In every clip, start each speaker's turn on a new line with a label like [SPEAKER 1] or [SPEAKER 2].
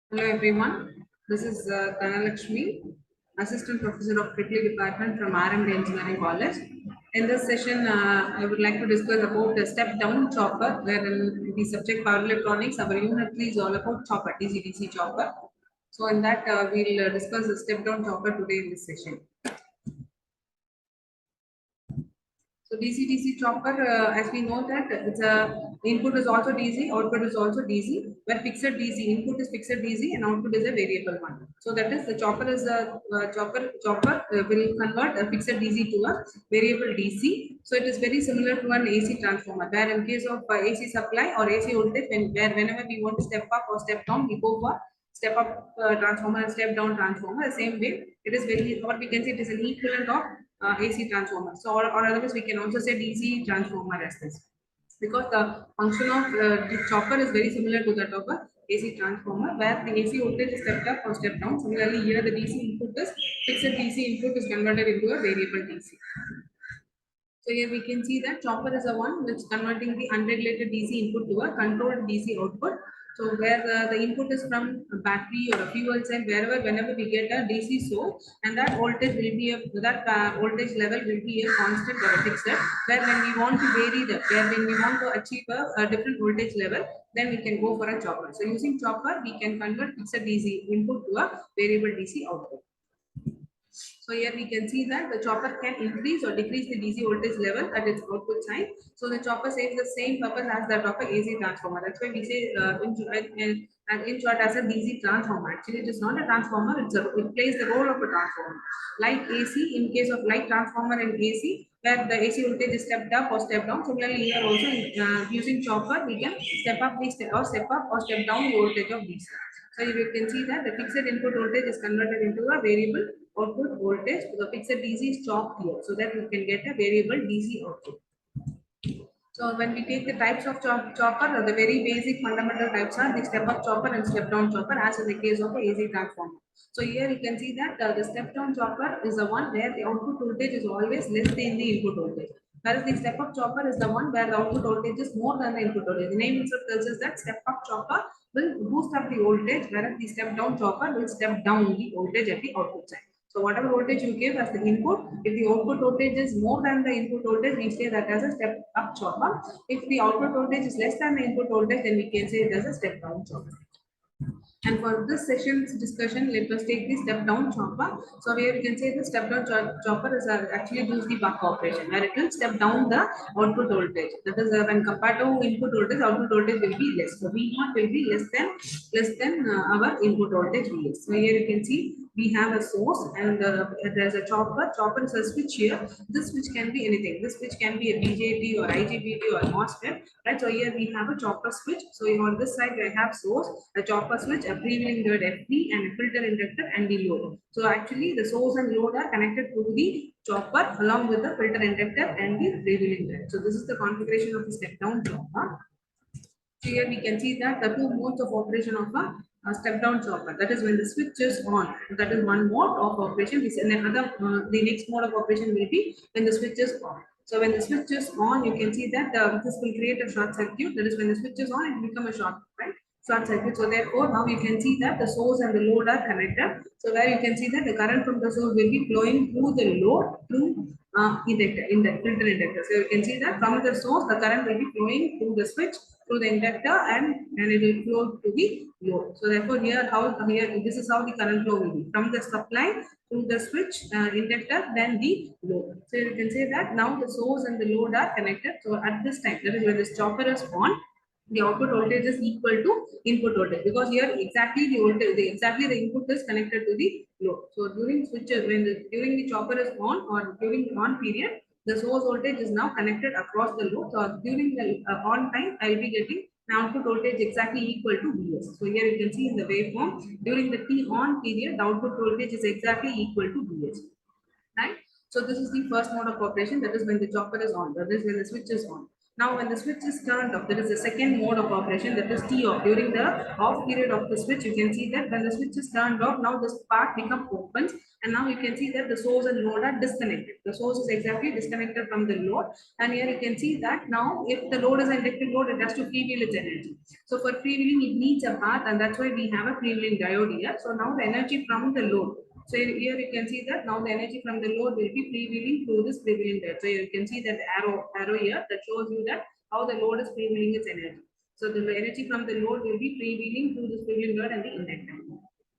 [SPEAKER 1] Hello everyone, this is Dhanalakshmi, Assistant Professor of Triple Department from RMD Engineering College. In this session, I would like to discuss about the step-down chopper, where in the subject Power Electronics, our unit 3 is all about chopper, DC-DC chopper. So in that, we'll discuss the step-down chopper today in this session. So DC-DC chopper, as we know that it's a input is also DC, output is also DC, where fixed DC, input is fixed DC and output is a variable one. So that is the chopper is a chopper will convert a fixed DC to a variable DC. So it is very similar to an AC transformer, where in case of AC supply or AC voltage, whenever we want to step up or step down, we go for step up transformer and step down transformer. The same way, it is very, or we can say it is an equivalent of AC transformer. So, or otherwise, we can also say DC transformer as this, because the function of the chopper is very similar to that of a AC transformer, where the AC voltage is stepped up or stepped down. Similarly, here the DC input is fixed DC input is converted into a variable DC. So here we can see that chopper is the one which converting the unregulated DC input to a controlled DC output. So where the input is from a battery or a fuel cell, whenever we get a DC source, and that voltage will be voltage level will be a constant or a fixed. Where when we want to vary that, where when we want to achieve a different voltage level, then we can go for a chopper. So using chopper, we can convert fixed DC input to a variable DC output. So here we can see that the chopper can increase or decrease the DC voltage level at its output side. So the chopper serves the same purpose as that of a AC transformer. That's why we say in short as a DC transformer. Actually, it is not a transformer. It plays the role of a transformer. Like AC, in case of like transformer in AC, where the AC voltage is stepped up or stepped down. Similarly, here also using chopper, we can step up or step up or step down the voltage of DC. So you can see that the fixed input voltage is converted into a variable output voltage. The fixed DC is chopped here, so that you can get a variable DC output. So when we take the types of chopper, the very basic fundamental types are the step-up chopper and step-down chopper, as in the case of a AC transformer. So here you can see that the step-down chopper is the one where the output voltage is always less than the input voltage. Whereas the step-up chopper is the one where the output voltage is more than the input voltage. The name itself tells us that step-up chopper will boost up the voltage, whereas the step-down chopper will step down the voltage at the output side. So whatever voltage you give as the input, if the output voltage is more than the input voltage, we say that as a step up chopper. If the output voltage is less than the input voltage, then we can say it as a step down chopper. And for this session's discussion, let us take the step down chopper. So here you can say the step down chopper is actually does the buck operation, where it will step down the output voltage. That is when compared to input voltage, output voltage will be less. So V0 will be less than our input voltage Vs. So here you can see we have a source and there's a chopper. Chopper is a switch here. This switch can be anything. This switch can be a BJT or IGBT or MOSFET. Right. So here we have a chopper switch. So on this side we have source, a chopper switch, a freewheeling diode FP, and a filter inductor and the load. So actually the source and load are connected to the chopper along with the filter inductor and the freewheeling diode. So this is the configuration of the step down chopper. So here we can see that the two modes of operation of a step down chopper. That is when the switch is on. That is one mode of operation. The next mode of operation will be when the switch is on. So when the switch is on, you can see that this will create a short circuit. That is when the switch is on, it will become a short circuit. So therefore, now you can see that the source and the load are connected. So where you can see that the current from the source will be flowing through the load through in the filter inductor. So you can see that from the source, the current will be flowing through the switch, through the inductor, and it will flow to the load. So therefore, here this is how the current flow will be from the supply to the switch inductor, then the load. So you can say that now the source and the load are connected. So at this time, that is when this chopper is on, the output voltage is equal to input voltage, because here exactly the voltage, exactly the input is connected to the load. So during switches, during the chopper is on or during the on period, the source voltage is now connected across the load. So during the on time, I will be getting output voltage exactly equal to Vs. So here you can see in the waveform, during the T on period, the output voltage is exactly equal to Vs. Right? So this is the first mode of operation. That is when the chopper is on. That is when the switch is on. Now, when the switch is turned off, there is a second mode of operation, that is T off. During the off period of the switch, you can see that when the switch is turned off, now this part becomes open, and now you can see that the source and load are disconnected. The source is exactly disconnected from the load, and here you can see that now if the load is an inductive load, it has to freewheel its energy. So for freewheeling, it needs a path, and that's why we have a freewheeling diode here. So now the energy from the load. So here you can see that now the energy from the load will be freewheeling through this freewheeling diode. So you can see that arrow here that shows you that how the load is freewheeling its energy. So the energy from the load will be freewheeling through this freewheeling diode and the inductor.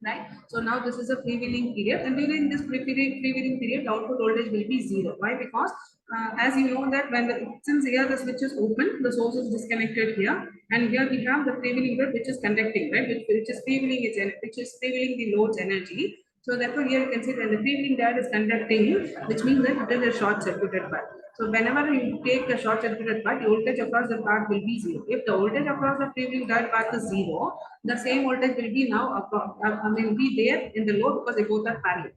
[SPEAKER 1] Right. So now this is a freewheeling period, and during this freewheeling period, output voltage will be zero. Why? Because as you know that since here the switch is open, the source is disconnected here, and here we have the freewheeling load which is conducting, right, which is freewheeling which is freewheeling the load's energy. So therefore here you can see that the freewheeling diode is conducting, which means that it is a short circuited path. So whenever you take a short circuited path, the voltage across the path will be zero. If the voltage across the freewheeling diode path is zero, the same voltage will be now be there in the load because they both are parallel.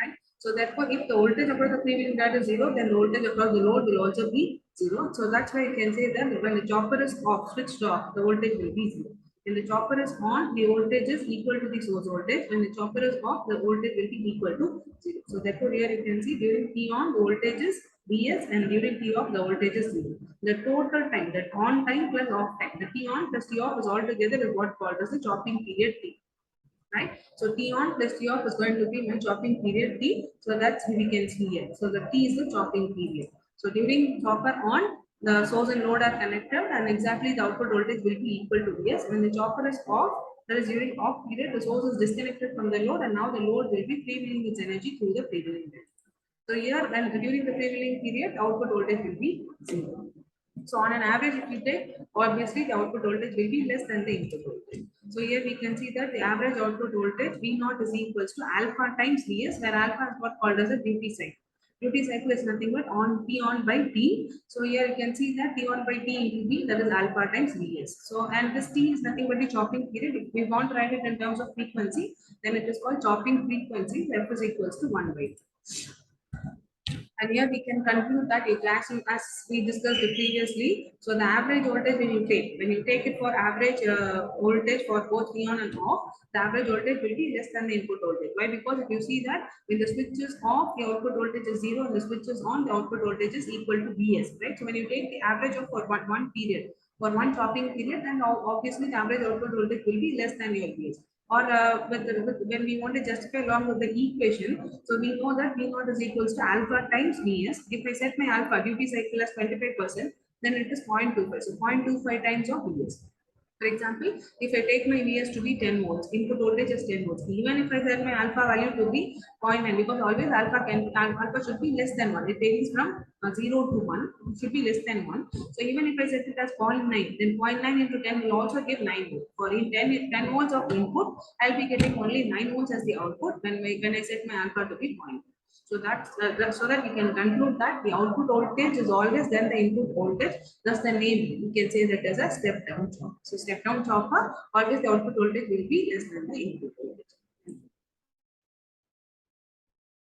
[SPEAKER 1] Right? So therefore, if the voltage across the freewheeling diode is zero, then the voltage across the load will also be zero. So that's why you can say that when the chopper is off, switched off, the voltage will be zero. When the chopper is on, the voltage is equal to the source voltage. When the chopper is off, the voltage will be equal to zero. So therefore, here you can see during T on, the voltage is Vs, and during T off, the voltage is zero. The total time, that on time plus off time, the T on plus T off is altogether is what called as the chopping period T. Right? So T on plus T off is going to be my chopping period T. So that's we can see here. So the T is the chopping period. So during chopper on, the source and load are connected, and exactly the output voltage will be equal to Vs. When the chopper is off, that is during off period, the source is disconnected from the load, and now the load will be freewheeling its energy through the freewheeling diode. So here, when during the freewheeling period, output voltage will be zero. So on an average, if you take, obviously the output voltage will be less than the input voltage. So here we can see that the average output voltage V naught is equals to alpha times Vs, where alpha is what called as a duty cycle. Duty cycle is nothing but on T on by T. So here you can see that T on by T into V, that is alpha times Vs. So and this T is nothing but the chopping period. If we want to write it in terms of frequency, then it is called chopping frequency. F is equals to 1 by 2. And here we can conclude that as we discussed previously, so the average voltage when you take it for average voltage for both on and off, the average voltage will be less than the input voltage. Why? Because if you see that when the switch is off, the output voltage is zero, and the switch is on, the output voltage is equal to Vs, right? So when you take the average of for one period, for one chopping period, then obviously the average output voltage will be less than your Vs. Or when we want to justify along with the equation, so we know that V naught is equals to alpha times Vs. If I set my alpha duty cycle as 25%, then it is 0.25. So 0.25 times of Vs. For example, if I take my Vs to be 10 volts, input voltage is 10 volts. Even if I set my alpha value to be 0.9, because always alpha should be less than 1. It varies from 0 to 1. It should be less than 1. So even if I set it as 0.9, then 0.9 into 10 will also give 9 volts. For in 10 volts of input, I'll be getting only 9 volts as the output when I set my alpha to be 0.9. So so that we can conclude that the output voltage is always than the input voltage. Thus the name, we can say that as a step down chopper. So step down chopper, always the output voltage will be less than the input voltage.